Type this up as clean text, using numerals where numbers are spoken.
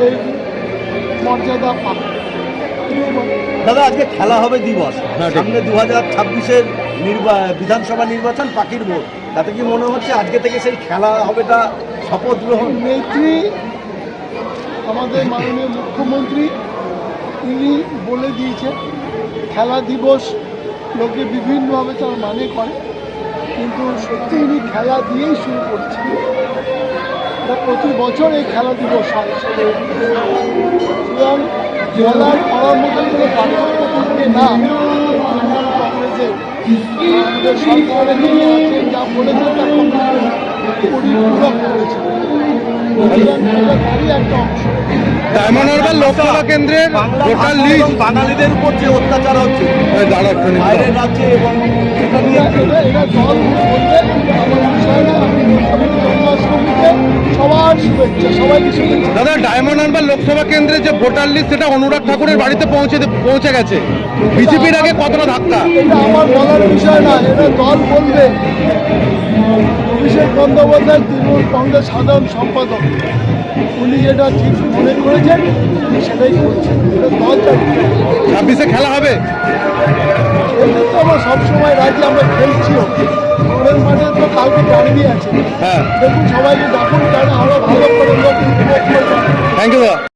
এই মর্যাদা পাবে। দাদা, আজকে খেলা হবে দিবস, সামনে 2026-এর বিধানসভা নির্বাচন, পাখির ভোট, তাতে কি মনে হচ্ছে আজকে থেকে সেই খেলা হবেটা শপথ গ্রহণ? নেত্রী আমাদের মাননীয় মুখ্যমন্ত্রী তিনি বলে দিয়েছে খেলা দিবস লোকে বিভিন্নভাবে তার মানে করে, কিন্তু সত্যি ইনি খেলা দিয়েই শুরু করছেন। এটা প্রতি বছর এই খেলা দিবস হয়, সুতরাং খেলার করার মতো কোনো পার্থক্য থাকবে না। তৃণমূল কংগ্রেসের আমাদের সরকারের যিনি আছেন যা বলেছেন তা পরিপূরক করেছেন, তারই একটা অংশ। ডায়মন্ড হারবার লোকসভা কেন্দ্রের ভোটার লিস্ট বাঙালিদের উপর যে অত্যাচার হচ্ছে বাইরের রাজ্যে, এবং সেটা নিয়ে এটা দল বলবে আমার বিষয় না। আমি জন্মাষ্টমীতে সবার শুভেচ্ছা, সবাইকে শুভেচ্ছা। দাদা, ডায়মন্ড হারবার লোকসভা কেন্দ্রের যে ভোটার লিস্ট সেটা অনুরাগ ঠাকুরের বাড়িতে পৌঁছে গেছে, বিজেপির আগে কতটা ধাক্কা? এটা আমার বলার বিষয় না, এটা দল বলবে। অভিষেক বন্দ্যোপাধ্যায় তৃণমূল কংগ্রেস সাধারণ সম্পাদক, উনি যেটা ঠিক মনে করেছেন উনি সেটাই করছেন, এটা দল চাইছে। 26-এ খেলা হবে? খেলতে তো আমরা সবসময় রাজি, আমরা খেলছিও। ওদের মাঠে তো কালকে ডার্বি আছে, হ্যাঁ, দেখুন সবাইকে ডাকুন, কারণ আমরা ভালো করে লোক উপভোগ করবো। থ্যাংক ইউ দাদা।